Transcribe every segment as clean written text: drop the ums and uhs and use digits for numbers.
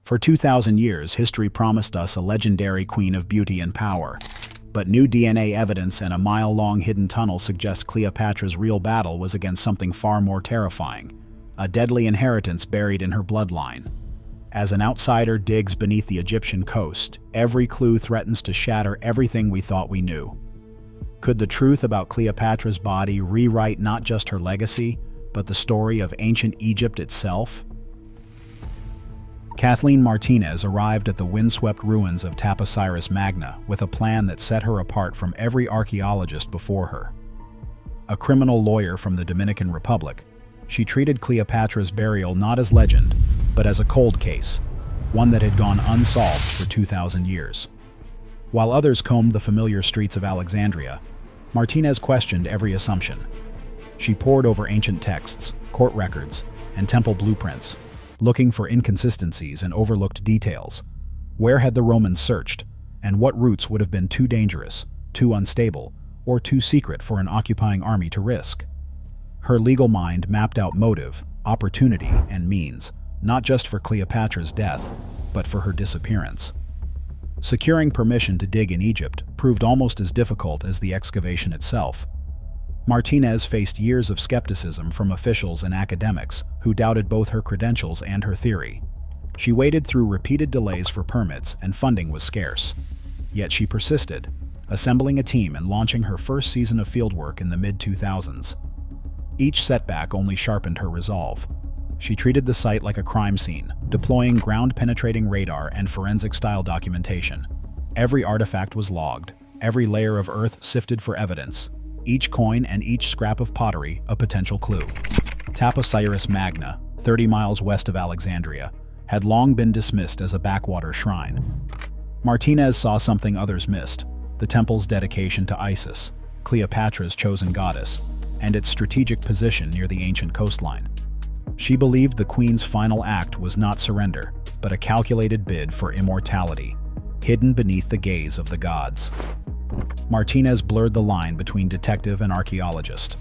For 2,000 years, history promised us a legendary queen of beauty and power. But new DNA evidence and a mile-long hidden tunnel suggest Cleopatra's real battle was against something far more terrifying, a deadly inheritance buried in her bloodline. As an outsider digs beneath the Egyptian coast, every clue threatens to shatter everything we thought we knew. Could the truth about Cleopatra's body rewrite not just her legacy, but the story of ancient Egypt itself? Kathleen Martinez arrived at the windswept ruins of Taposiris Magna with a plan that set her apart from every archaeologist before her. A criminal lawyer from the Dominican Republic, she treated Cleopatra's burial not as legend, but as a cold case, one that had gone unsolved for 2,000 years. While others combed the familiar streets of Alexandria, Martinez questioned every assumption. She pored over ancient texts, court records, and temple blueprints, looking for inconsistencies and overlooked details. Where had the Romans searched, and what routes would have been too dangerous, too unstable, or too secret for an occupying army to risk? Her legal mind mapped out motive, opportunity, and means, not just for Cleopatra's death, but for her disappearance. Securing permission to dig in Egypt proved almost as difficult as the excavation itself. Martinez faced years of skepticism from officials and academics who doubted both her credentials and her theory. She waded through repeated delays for permits and funding was scarce. Yet she persisted, assembling a team and launching her first season of fieldwork in the mid-2000s. Each setback only sharpened her resolve. She treated the site like a crime scene, deploying ground-penetrating radar and forensic-style documentation. Every artifact was logged, every layer of earth sifted for evidence, each coin and each scrap of pottery a potential clue. Taposiris Magna, 30 miles west of Alexandria, had long been dismissed as a backwater shrine. Martinez saw something others missed: the temple's dedication to Isis, Cleopatra's chosen goddess, and its strategic position near the ancient coastline. She believed the queen's final act was not surrender, but a calculated bid for immortality, hidden beneath the gaze of the gods. Martinez blurred the line between detective and archaeologist.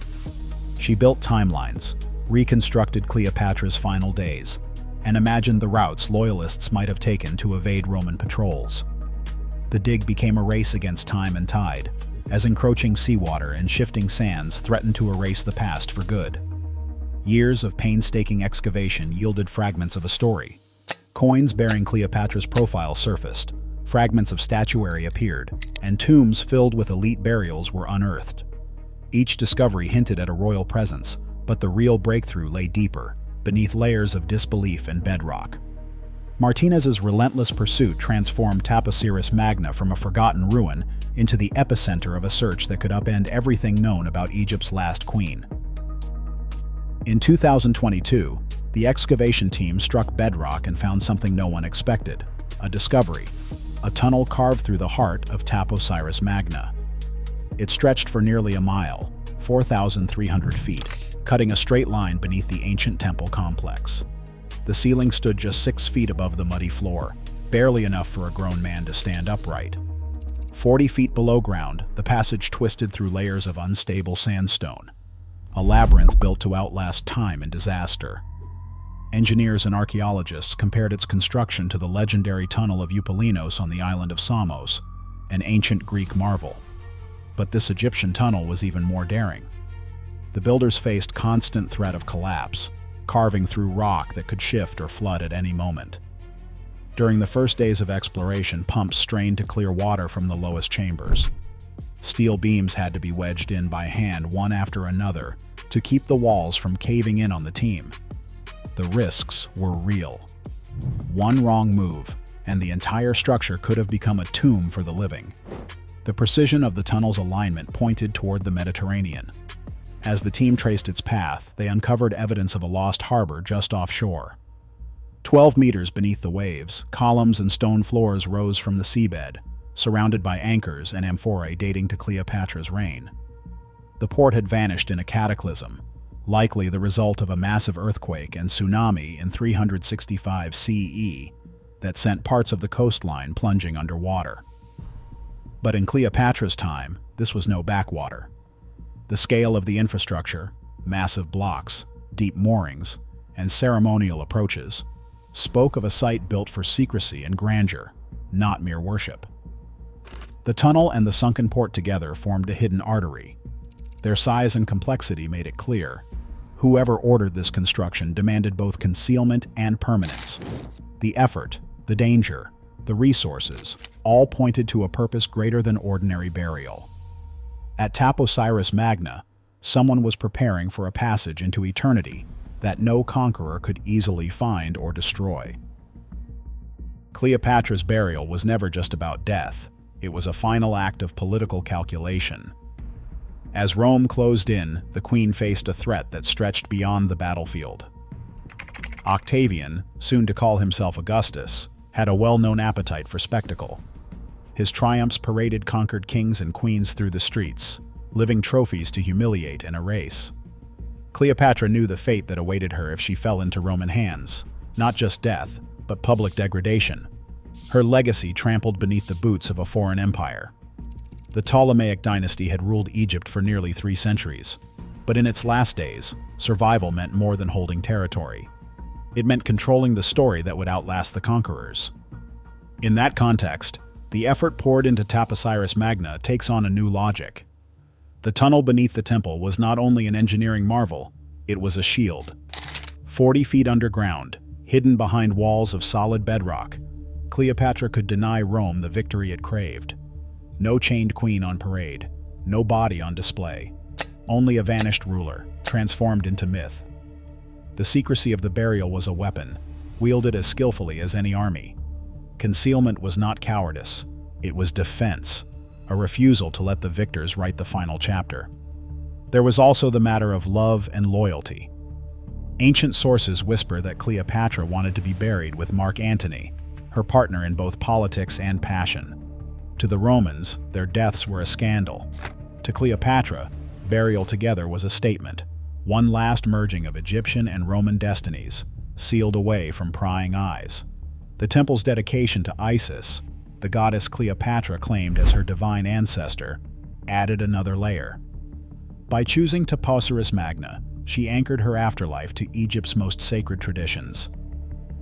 She built timelines, reconstructed Cleopatra's final days, and imagined the routes loyalists might have taken to evade Roman patrols. The dig became a race against time and tide, as encroaching seawater and shifting sands threatened to erase the past for good. Years of painstaking excavation yielded fragments of a story. Coins bearing Cleopatra's profile surfaced, fragments of statuary appeared, and tombs filled with elite burials were unearthed. Each discovery hinted at a royal presence, but the real breakthrough lay deeper, beneath layers of disbelief and bedrock. Martinez's relentless pursuit transformed Taposiris Magna from a forgotten ruin into the epicenter of a search that could upend everything known about Egypt's last queen. In 2022, the excavation team struck bedrock and found something no one expected: a discovery, a tunnel carved through the heart of Taposiris Magna. It stretched for nearly a mile, 4,300 feet, cutting a straight line beneath the ancient temple complex. The ceiling stood just 6 feet above the muddy floor, barely enough for a grown man to stand upright. 40 feet below ground, the passage twisted through layers of unstable sandstone, a labyrinth built to outlast time and disaster. Engineers and archaeologists compared its construction to the legendary tunnel of Eupalinos on the island of Samos, an ancient Greek marvel. But this Egyptian tunnel was even more daring. The builders faced constant threat of collapse, carving through rock that could shift or flood at any moment. During the first days of exploration, pumps strained to clear water from the lowest chambers. Steel beams had to be wedged in by hand one after another to keep the walls from caving in on the team. The risks were real. One wrong move, and the entire structure could have become a tomb for the living. The precision of the tunnel's alignment pointed toward the Mediterranean. As the team traced its path, they uncovered evidence of a lost harbor just offshore. 12 meters beneath the waves, columns and stone floors rose from the seabed, surrounded by anchors and amphorae dating to Cleopatra's reign. The port had vanished in a cataclysm, likely the result of a massive earthquake and tsunami in 365 CE that sent parts of the coastline plunging underwater. But in Cleopatra's time, this was no backwater. The scale of the infrastructure, massive blocks, deep moorings, and ceremonial approaches spoke of a site built for secrecy and grandeur, not mere worship. The tunnel and the sunken port together formed a hidden artery. Their size and complexity made it clear. Whoever ordered this construction demanded both concealment and permanence. The effort, the danger, the resources, all pointed to a purpose greater than ordinary burial. At Taposiris Magna, someone was preparing for a passage into eternity that no conqueror could easily find or destroy. Cleopatra's burial was never just about death. It was a final act of political calculation. As Rome closed in, the queen faced a threat that stretched beyond the battlefield. Octavian, soon to call himself Augustus, had a well-known appetite for spectacle. His triumphs paraded conquered kings and queens through the streets, living trophies to humiliate and erase. Cleopatra knew the fate that awaited her if she fell into Roman hands, not just death, but public degradation. Her legacy trampled beneath the boots of a foreign empire. The Ptolemaic dynasty had ruled Egypt for nearly 3 centuries, but in its last days, survival meant more than holding territory. It meant controlling the story that would outlast the conquerors. In that context, the effort poured into Taposiris Magna takes on a new logic. The tunnel beneath the temple was not only an engineering marvel, it was a shield. 40 feet underground, hidden behind walls of solid bedrock, Cleopatra could deny Rome the victory it craved. No chained queen on parade, no body on display, only a vanished ruler, transformed into myth. The secrecy of the burial was a weapon, wielded as skillfully as any army. Concealment was not cowardice, it was defense, a refusal to let the victors write the final chapter. There was also the matter of love and loyalty. Ancient sources whisper that Cleopatra wanted to be buried with Mark Antony, her partner in both politics and passion. To the Romans, their deaths were a scandal. To Cleopatra, burial together was a statement, one last merging of Egyptian and Roman destinies, sealed away from prying eyes. The temple's dedication to Isis, the goddess Cleopatra claimed as her divine ancestor, added another layer. By choosing Taposiris Magna, she anchored her afterlife to Egypt's most sacred traditions.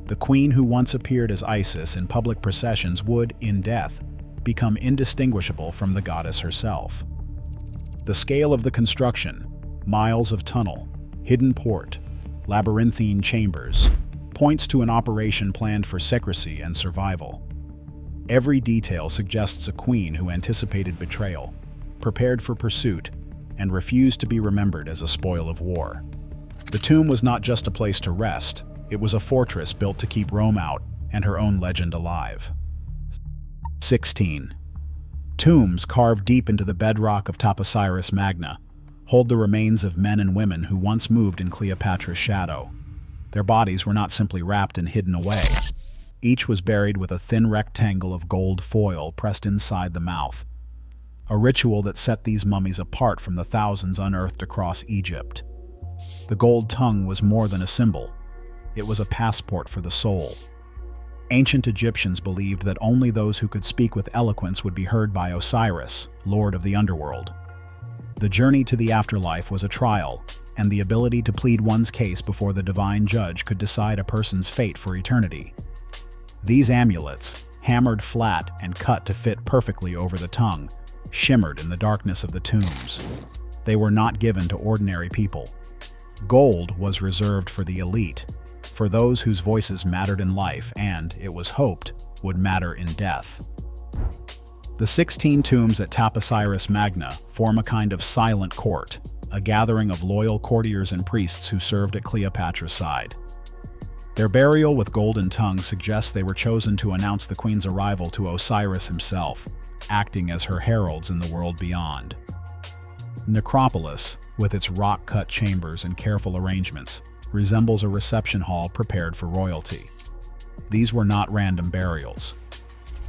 The queen who once appeared as Isis in public processions would, in death, become indistinguishable from the goddess herself. The scale of the construction, miles of tunnel, hidden port, labyrinthine chambers, points to an operation planned for secrecy and survival. Every detail suggests a queen who anticipated betrayal, prepared for pursuit, and refused to be remembered as a spoil of war. The tomb was not just a place to rest, it was a fortress built to keep Rome out and her own legend alive. 16. Tombs carved deep into the bedrock of Taposiris Magna hold the remains of men and women who once moved in Cleopatra's shadow. Their bodies were not simply wrapped and hidden away. Each was buried with a thin rectangle of gold foil pressed inside the mouth, a ritual that set these mummies apart from the thousands unearthed across Egypt. The gold tongue was more than a symbol. It was a passport for the soul. Ancient Egyptians believed that only those who could speak with eloquence would be heard by Osiris, lord of the underworld. The journey to the afterlife was a trial, and the ability to plead one's case before the divine judge could decide a person's fate for eternity. These amulets, hammered flat and cut to fit perfectly over the tongue, shimmered in the darkness of the tombs. They were not given to ordinary people. Gold was reserved for the elite, for those whose voices mattered in life and, it was hoped, would matter in death. The 16 tombs at Taposiris Magna form a kind of silent court, a gathering of loyal courtiers and priests who served at Cleopatra's side. Their burial with golden tongues suggests they were chosen to announce the queen's arrival to Osiris himself, acting as her heralds in the world beyond. Necropolis, with its rock-cut chambers and careful arrangements, resembles a reception hall prepared for royalty. These were not random burials.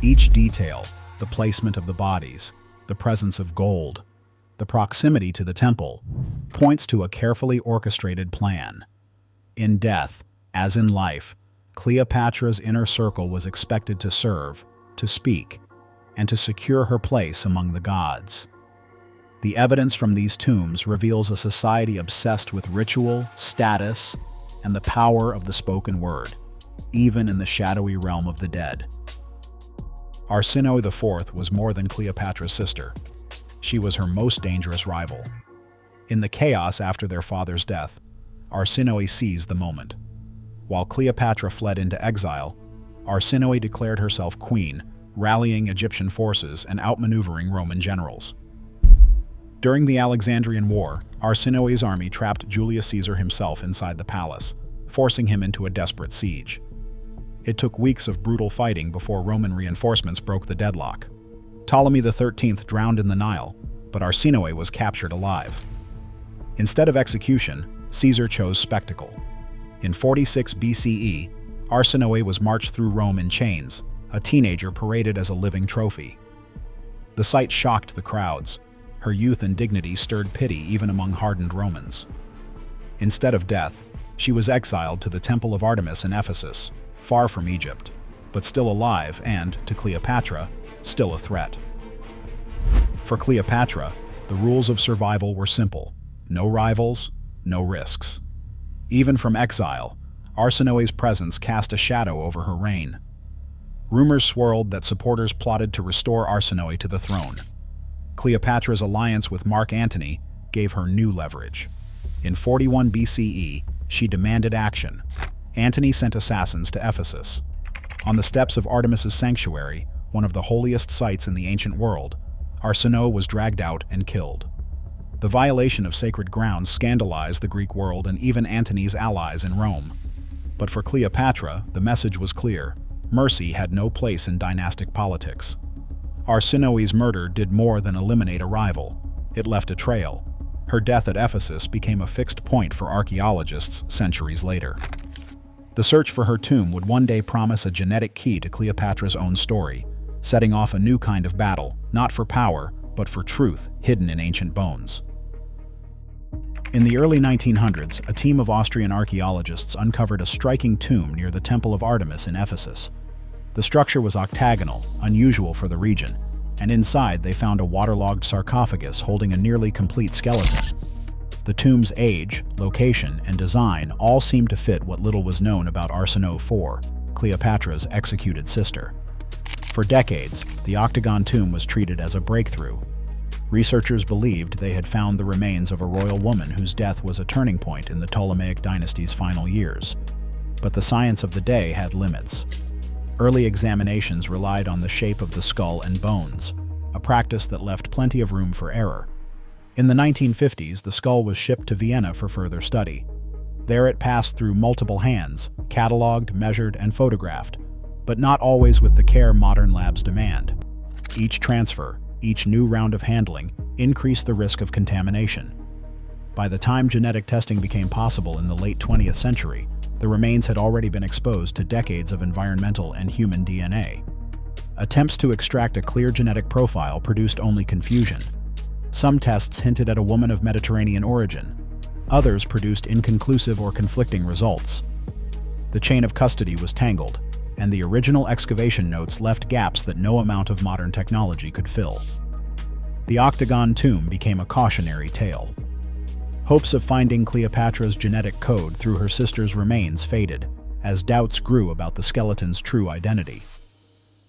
Each detail, the placement of the bodies, the presence of gold, the proximity to the temple, points to a carefully orchestrated plan. In death, as in life, Cleopatra's inner circle was expected to serve, to speak, and to secure her place among the gods. The evidence from these tombs reveals a society obsessed with ritual, status, and the power of the spoken word. even in the shadowy realm of the dead. Arsinoë IV was more than Cleopatra's sister. She was her most dangerous rival. In the chaos after their father's death, Arsinoë seized the moment. While Cleopatra fled into exile, Arsinoë declared herself queen, rallying Egyptian forces and outmaneuvering Roman generals. During the Alexandrian War, Arsinoë's army trapped Julius Caesar himself inside the palace, forcing him into a desperate siege. It took weeks of brutal fighting before Roman reinforcements broke the deadlock. Ptolemy XIII drowned in the Nile, but Arsinoë was captured alive. Instead of execution, Caesar chose spectacle. In 46 BCE, Arsinoë was marched through Rome in chains, a teenager paraded as a living trophy. The sight shocked the crowds. Her youth and dignity stirred pity even among hardened Romans. Instead of death, she was exiled to the Temple of Artemis in Ephesus, far from Egypt, but still alive and, to Cleopatra, still a threat. For Cleopatra, the rules of survival were simple: no rivals, no risks. Even from exile, Arsinoë's presence cast a shadow over her reign. Rumors swirled that supporters plotted to restore Arsinoë to the throne. Cleopatra's alliance with Mark Antony gave her new leverage. In 41 BCE, she demanded action. Antony sent assassins to Ephesus. On the steps of Artemis's sanctuary, one of the holiest sites in the ancient world, Arsinoë was dragged out and killed. The violation of sacred ground scandalized the Greek world and even Antony's allies in Rome. But for Cleopatra, the message was clear: mercy had no place in dynastic politics. Arsinoë's murder did more than eliminate a rival. It left a trail. Her death at Ephesus became a fixed point for archaeologists centuries later. The search for her tomb would one day promise a genetic key to Cleopatra's own story, setting off a new kind of battle, not for power, but for truth hidden in ancient bones. In the early 1900s, a team of Austrian archaeologists uncovered a striking tomb near the Temple of Artemis in Ephesus. The structure was octagonal, unusual for the region, and inside they found a waterlogged sarcophagus holding a nearly complete skeleton. The tomb's age, location, and design all seemed to fit what little was known about Arsinoë IV, Cleopatra's executed sister. For decades, the octagon tomb was treated as a breakthrough. Researchers believed they had found the remains of a royal woman whose death was a turning point in the Ptolemaic dynasty's final years. But the science of the day had limits. Early examinations relied on the shape of the skull and bones, a practice that left plenty of room for error. In the 1950s, the skull was shipped to Vienna for further study. There it passed through multiple hands, cataloged, measured, and photographed, but not always with the care modern labs demand. Each transfer, each new round of handling, increased the risk of contamination. By the time genetic testing became possible in the late 20th century, the remains had already been exposed to decades of environmental and human DNA. Attempts to extract a clear genetic profile produced only confusion. Some tests hinted at a woman of Mediterranean origin. Others produced inconclusive or conflicting results. The chain of custody was tangled, and the original excavation notes left gaps that no amount of modern technology could fill. The octagon tomb became a cautionary tale. Hopes of finding Cleopatra's genetic code through her sister's remains faded, as doubts grew about the skeleton's true identity.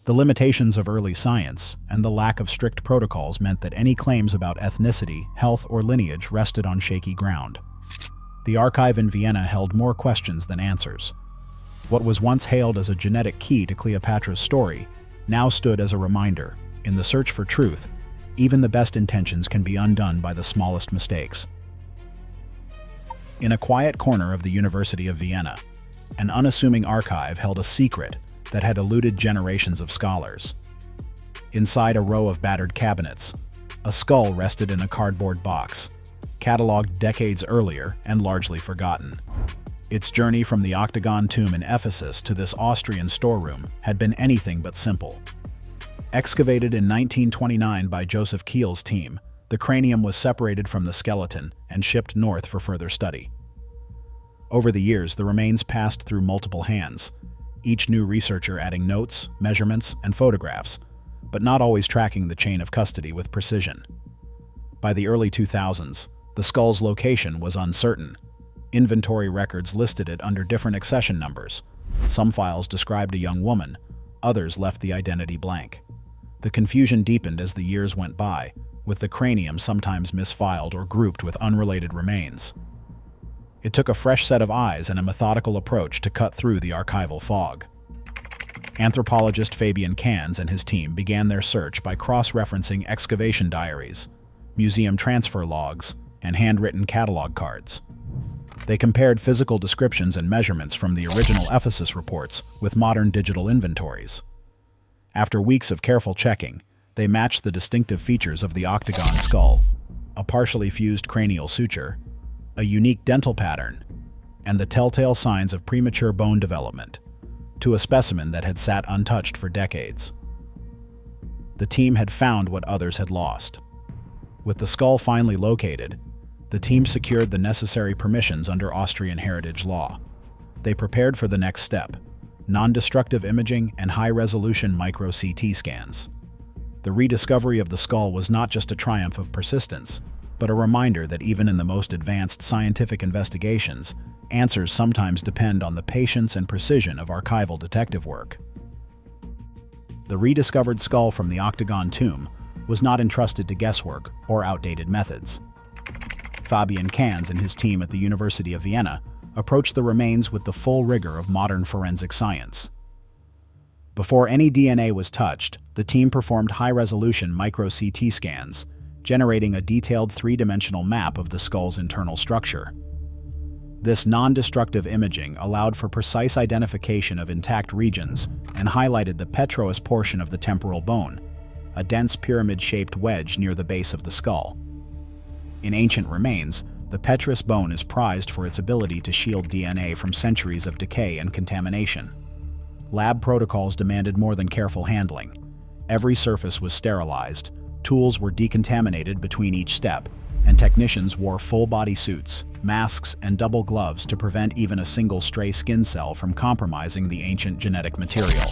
The limitations of early science and the lack of strict protocols meant that any claims about ethnicity, health, or lineage rested on shaky ground. The archive in Vienna held more questions than answers. What was once hailed as a genetic key to Cleopatra's story now stood as a reminder: in the search for truth, even the best intentions can be undone by the smallest mistakes. In a quiet corner of the University of Vienna, an unassuming archive held a secret that had eluded generations of scholars. Inside a row of battered cabinets, a skull rested in a cardboard box, catalogued decades earlier and largely forgotten. Its journey from the octagon tomb in Ephesus to this Austrian storeroom had been anything but simple. Excavated in 1929 by Joseph Keel's team, the cranium was separated from the skeleton and shipped north for further study. Over the years, the remains passed through multiple hands, each new researcher adding notes, measurements, and photographs, but not always tracking the chain of custody with precision. By the early 2000s, the skull's location was uncertain. Inventory records listed it under different accession numbers, Some files described a young woman, others left the identity blank. The confusion deepened as the years went by, with the cranium sometimes misfiled or grouped with unrelated remains. It took a fresh set of eyes and a methodical approach to cut through the archival fog. Anthropologist Fabian Cans and his team began their search by cross-referencing excavation diaries, museum transfer logs, and handwritten catalog cards. They compared physical descriptions and measurements from the original Ephesus reports with modern digital inventories. After weeks of careful checking, they matched the distinctive features of the octagon skull, a partially fused cranial suture, a unique dental pattern, and the telltale signs of premature bone development, to a specimen that had sat untouched for decades. The team had found what others had lost. With the skull finally located, the team secured the necessary permissions under Austrian heritage law. They prepared for the next step: non-destructive imaging and high-resolution micro-CT scans. The rediscovery of the skull was not just a triumph of persistence, but a reminder that even in the most advanced scientific investigations, answers sometimes depend on the patience and precision of archival detective work. The rediscovered skull from the octagon tomb was not entrusted to guesswork or outdated methods. Fabian Cans and his team at the University of Vienna approached the remains with the full rigor of modern forensic science. Before any DNA was touched, the team performed high-resolution micro-CT scans, generating a detailed three-dimensional map of the skull's internal structure. This non-destructive imaging allowed for precise identification of intact regions and highlighted the petrous portion of the temporal bone, a dense pyramid-shaped wedge near the base of the skull. In ancient remains, the petrous bone is prized for its ability to shield DNA from centuries of decay and contamination. Lab protocols demanded more than careful handling. Every surface was sterilized, tools were decontaminated between each step, and technicians wore full-body suits, masks, and double gloves to prevent even a single stray skin cell from compromising the ancient genetic material.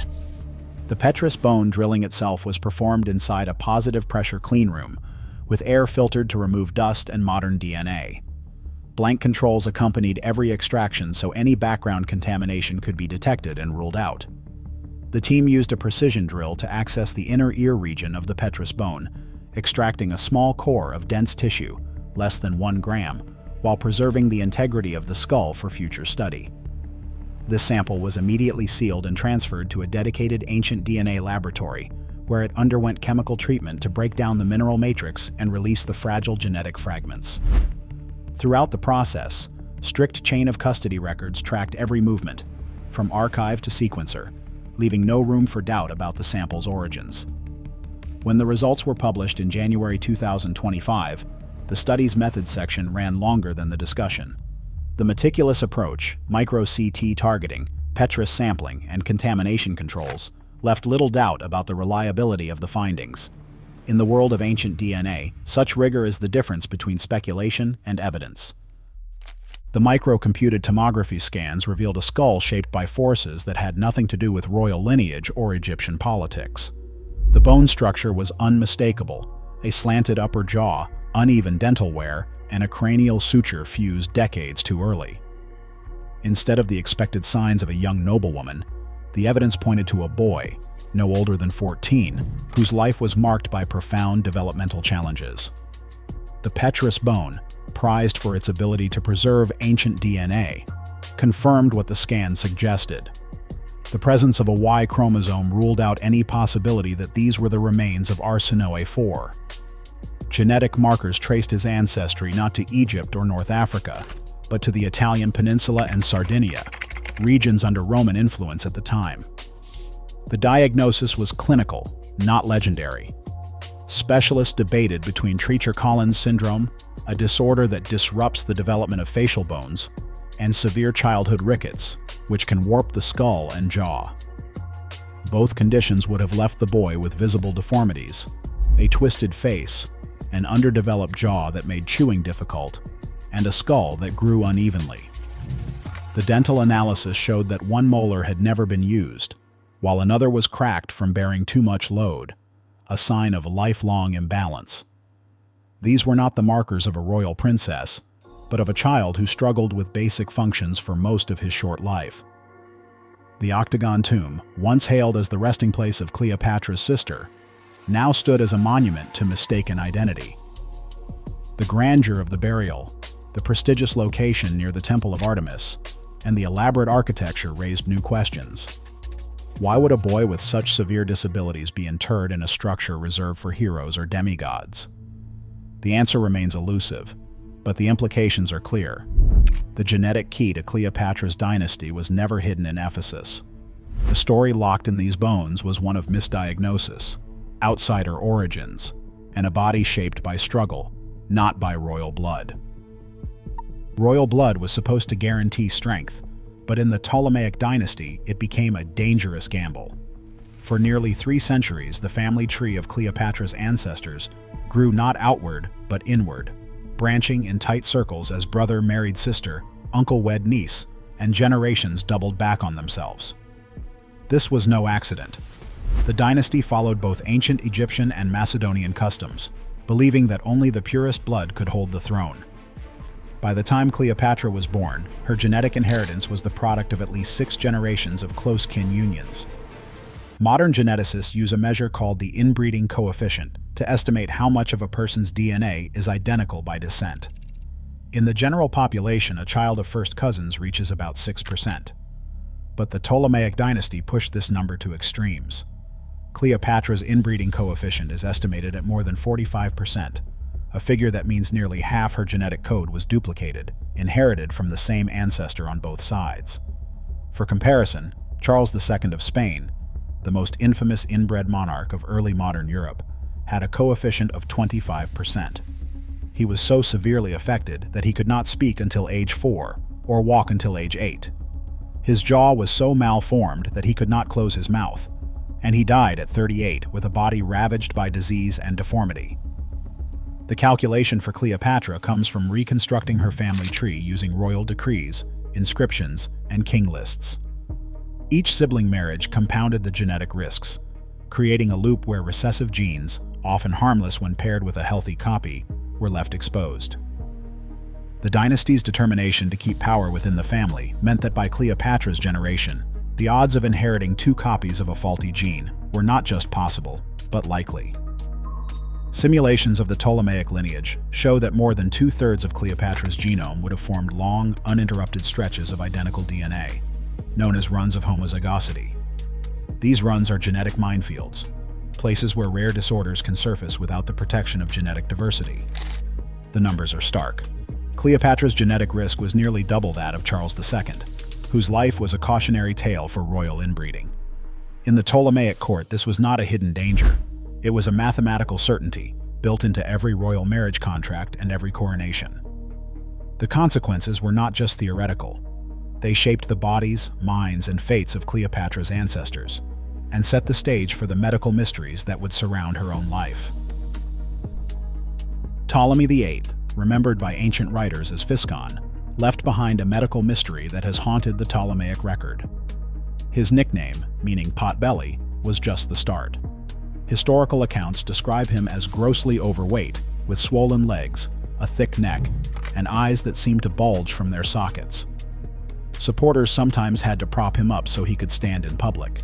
The petrous bone drilling itself was performed inside a positive-pressure cleanroom, with air filtered to remove dust and modern DNA. Blank controls accompanied every extraction so any background contamination could be detected and ruled out. The team used a precision drill to access the inner ear region of the petrous bone, extracting a small core of dense tissue, less than 1 gram, while preserving the integrity of the skull for future study. This sample was immediately sealed and transferred to a dedicated ancient DNA laboratory, where it underwent chemical treatment to break down the mineral matrix and release the fragile genetic fragments. Throughout the process, strict chain of custody records tracked every movement, from archive to sequencer, leaving no room for doubt about the sample's origins. When the results were published in January 2025, the study's methods section ran longer than the discussion. The meticulous approach, micro-CT targeting, petrous sampling, and contamination controls left little doubt about the reliability of the findings. In the world of ancient DNA, such rigor is the difference between speculation and evidence. The micro-computed tomography scans revealed a skull shaped by forces that had nothing to do with royal lineage or Egyptian politics. The bone structure was unmistakable: a slanted upper jaw, uneven dental wear, and a cranial suture fused decades too early. Instead of the expected signs of a young noblewoman, the evidence pointed to a boy, no older than 14, whose life was marked by profound developmental challenges. The petrous bone, prized for its ability to preserve ancient DNA, confirmed what the scan suggested. The presence of a Y chromosome ruled out any possibility that these were the remains of Arsinoë IV. Genetic markers traced his ancestry not to Egypt or North Africa, but to the Italian peninsula and Sardinia, regions under Roman influence at the time. The diagnosis was clinical, not legendary. Specialists debated between Treacher-Collins syndrome, a disorder that disrupts the development of facial bones, and severe childhood rickets, which can warp the skull and jaw. Both conditions would have left the boy with visible deformities, a twisted face, an underdeveloped jaw that made chewing difficult, and a skull that grew unevenly. The dental analysis showed that one molar had never been used, while another was cracked from bearing too much load, a sign of lifelong imbalance. These were not the markers of a royal princess, but of a child who struggled with basic functions for most of his short life. The octagon tomb, once hailed as the resting place of Cleopatra's sister, now stood as a monument to mistaken identity. The grandeur of the burial, the prestigious location near the Temple of Artemis, and the elaborate architecture raised new questions. Why would a boy with such severe disabilities be interred in a structure reserved for heroes or demigods? The answer remains elusive, but the implications are clear. The genetic key to Cleopatra's dynasty was never hidden in Ephesus. The story locked in these bones was one of misdiagnosis, outsider origins, and a body shaped by struggle, not by royal blood. Royal blood was supposed to guarantee strength, but in the Ptolemaic dynasty, it became a dangerous gamble. For nearly 3 centuries, the family tree of Cleopatra's ancestors grew not outward, but inward, branching in tight circles as brother married sister, uncle wed niece, and generations doubled back on themselves. This was no accident. The dynasty followed both ancient Egyptian and Macedonian customs, believing that only the purest blood could hold the throne. By the time Cleopatra was born, her genetic inheritance was the product of at least 6 generations of close kin unions. Modern geneticists use a measure called the inbreeding coefficient to estimate how much of a person's DNA is identical by descent. In the general population, a child of first cousins reaches about 6%. But the Ptolemaic dynasty pushed this number to extremes. Cleopatra's inbreeding coefficient is estimated at more than 45%, a figure that means nearly half her genetic code was duplicated, inherited from the same ancestor on both sides. For comparison, Charles II of Spain, the most infamous inbred monarch of early modern Europe, had a coefficient of 25%. He was so severely affected that he could not speak until age 4 or walk until age 8. His jaw was so malformed that he could not close his mouth, and he died at 38 with a body ravaged by disease and deformity. The calculation for Cleopatra comes from reconstructing her family tree using royal decrees, inscriptions, and king lists. Each sibling marriage compounded the genetic risks, creating a loop where recessive genes, often harmless when paired with a healthy copy, were left exposed. The dynasty's determination to keep power within the family meant that by Cleopatra's generation, the odds of inheriting 2 copies of a faulty gene were not just possible, but likely. Simulations of the Ptolemaic lineage show that more than 2/3 of Cleopatra's genome would have formed long, uninterrupted stretches of identical DNA, known as runs of homozygosity. These runs are genetic minefields, places where rare disorders can surface without the protection of genetic diversity. The numbers are stark. Cleopatra's genetic risk was nearly double that of Charles II, whose life was a cautionary tale for royal inbreeding. In the Ptolemaic court, this was not a hidden danger. It was a mathematical certainty, built into every royal marriage contract and every coronation. The consequences were not just theoretical. They shaped the bodies, minds, and fates of Cleopatra's ancestors, and set the stage for the medical mysteries that would surround her own life. Ptolemy VIII, remembered by ancient writers as Physcon, left behind a medical mystery that has haunted the Ptolemaic record. His nickname, meaning pot-belly, was just the start. Historical accounts describe him as grossly overweight, with swollen legs, a thick neck, and eyes that seemed to bulge from their sockets. Supporters sometimes had to prop him up so he could stand in public.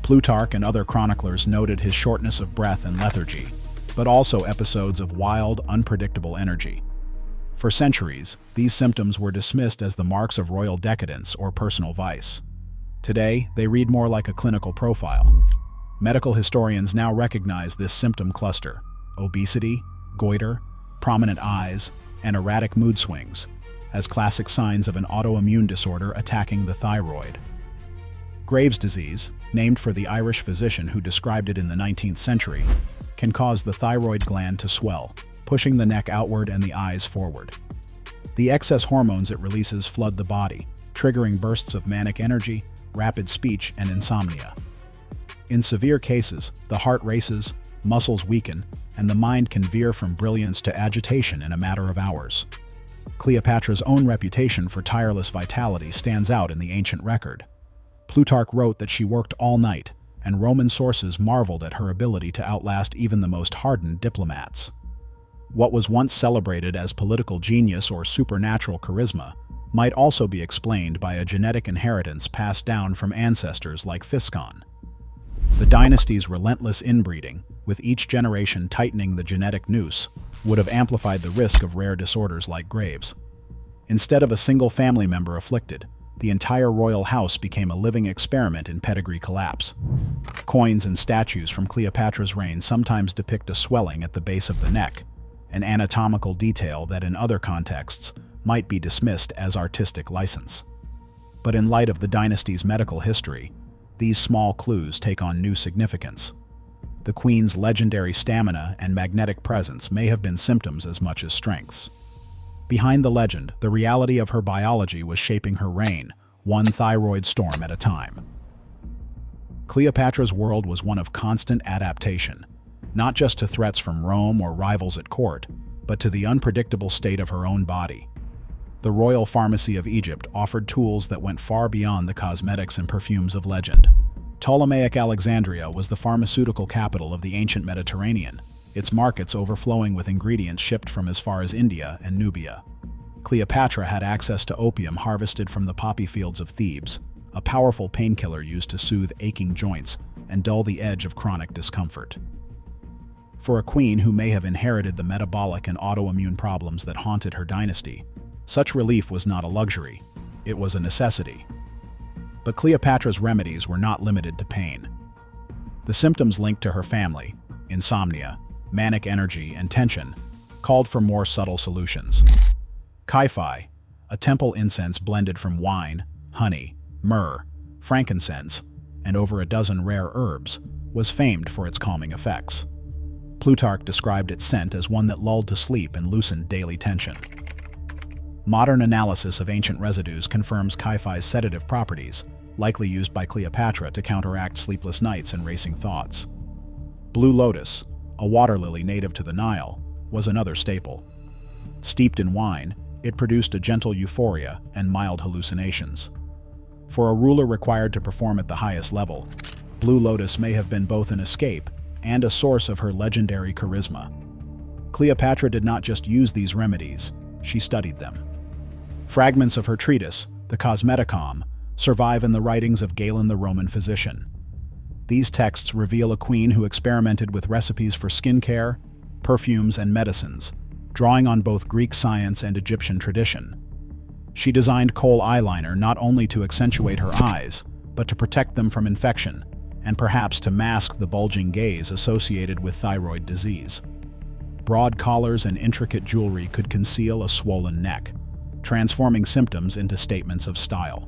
Plutarch and other chroniclers noted his shortness of breath and lethargy, but also episodes of wild, unpredictable energy. For centuries, these symptoms were dismissed as the marks of royal decadence or personal vice. Today, they read more like a clinical profile. Medical historians now recognize this symptom cluster: obesity, goiter, prominent eyes, and erratic mood swings as classic signs of an autoimmune disorder attacking the thyroid. Graves' disease, named for the Irish physician who described it in the 19th century, can cause the thyroid gland to swell, pushing the neck outward and the eyes forward. The excess hormones it releases flood the body, triggering bursts of manic energy, rapid speech, and insomnia. In severe cases, the heart races, muscles weaken, and the mind can veer from brilliance to agitation in a matter of hours. Cleopatra's own reputation for tireless vitality stands out in the ancient record. Plutarch wrote that she worked all night, and Roman sources marveled at her ability to outlast even the most hardened diplomats. What was once celebrated as political genius or supernatural charisma might also be explained by a genetic inheritance passed down from ancestors like Physcon. The dynasty's relentless inbreeding, with each generation tightening the genetic noose, would have amplified the risk of rare disorders like Graves. Instead of a single family member afflicted, the entire royal house became a living experiment in pedigree collapse. Coins and statues from Cleopatra's reign sometimes depict a swelling at the base of the neck, an anatomical detail that in other contexts might be dismissed as artistic license. But in light of the dynasty's medical history, these small clues take on new significance. The queen's legendary stamina and magnetic presence may have been symptoms as much as strengths. Behind the legend, the reality of her biology was shaping her reign, one thyroid storm at a time. Cleopatra's world was one of constant adaptation, not just to threats from Rome or rivals at court, but to the unpredictable state of her own body. The royal pharmacy of Egypt offered tools that went far beyond the cosmetics and perfumes of legend. Ptolemaic Alexandria was the pharmaceutical capital of the ancient Mediterranean, its markets overflowing with ingredients shipped from as far as India and Nubia. Cleopatra had access to opium harvested from the poppy fields of Thebes, a powerful painkiller used to soothe aching joints and dull the edge of chronic discomfort. For a queen who may have inherited the metabolic and autoimmune problems that haunted her dynasty, such relief was not a luxury, it was a necessity. But Cleopatra's remedies were not limited to pain. The symptoms linked to her family, insomnia, manic energy, and tension, called for more subtle solutions. Kyphi, a temple incense blended from wine, honey, myrrh, frankincense, and over a dozen rare herbs, was famed for its calming effects. Plutarch described its scent as one that lulled to sleep and loosened daily tension. Modern analysis of ancient residues confirms Kyphi's sedative properties, likely used by Cleopatra to counteract sleepless nights and racing thoughts. Blue lotus, a water lily native to the Nile, was another staple. Steeped in wine, it produced a gentle euphoria and mild hallucinations. For a ruler required to perform at the highest level, blue lotus may have been both an escape and a source of her legendary charisma. Cleopatra did not just use these remedies, she studied them. Fragments of her treatise, the Cosmeticon, survive in the writings of Galen the Roman physician. These texts reveal a queen who experimented with recipes for skincare, perfumes, and medicines, drawing on both Greek science and Egyptian tradition. She designed kohl eyeliner not only to accentuate her eyes, but to protect them from infection, and perhaps to mask the bulging gaze associated with thyroid disease. Broad collars and intricate jewelry could conceal a swollen neck, transforming symptoms into statements of style.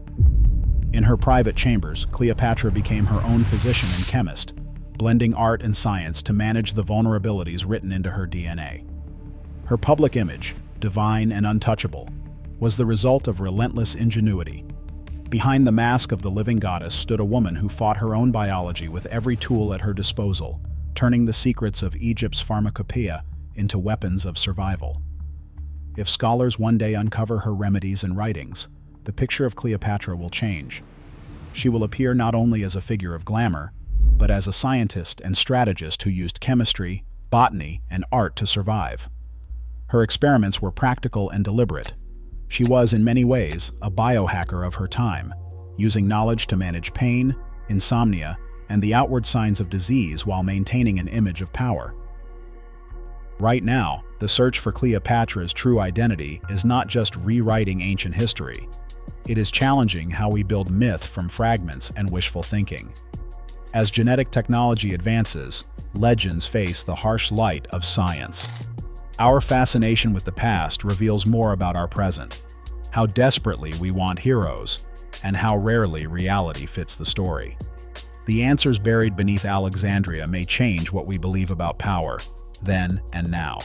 In her private chambers, Cleopatra became her own physician and chemist, blending art and science to manage the vulnerabilities written into her DNA. Her public image, divine and untouchable, was the result of relentless ingenuity. Behind the mask of the living goddess stood a woman who fought her own biology with every tool at her disposal, turning the secrets of Egypt's pharmacopoeia into weapons of survival. If scholars one day uncover her remedies and writings, the picture of Cleopatra will change. She will appear not only as a figure of glamour, but as a scientist and strategist who used chemistry, botany, and art to survive. Her experiments were practical and deliberate. She was, in many ways, a biohacker of her time, using knowledge to manage pain, insomnia, and the outward signs of disease while maintaining an image of power. Right now, the search for Cleopatra's true identity is not just rewriting ancient history. It is challenging how we build myth from fragments and wishful thinking. As genetic technology advances, legends face the harsh light of science. Our fascination with the past reveals more about our present, how desperately we want heroes, and how rarely reality fits the story. The answers buried beneath Alexandria may change what we believe about power, then and now.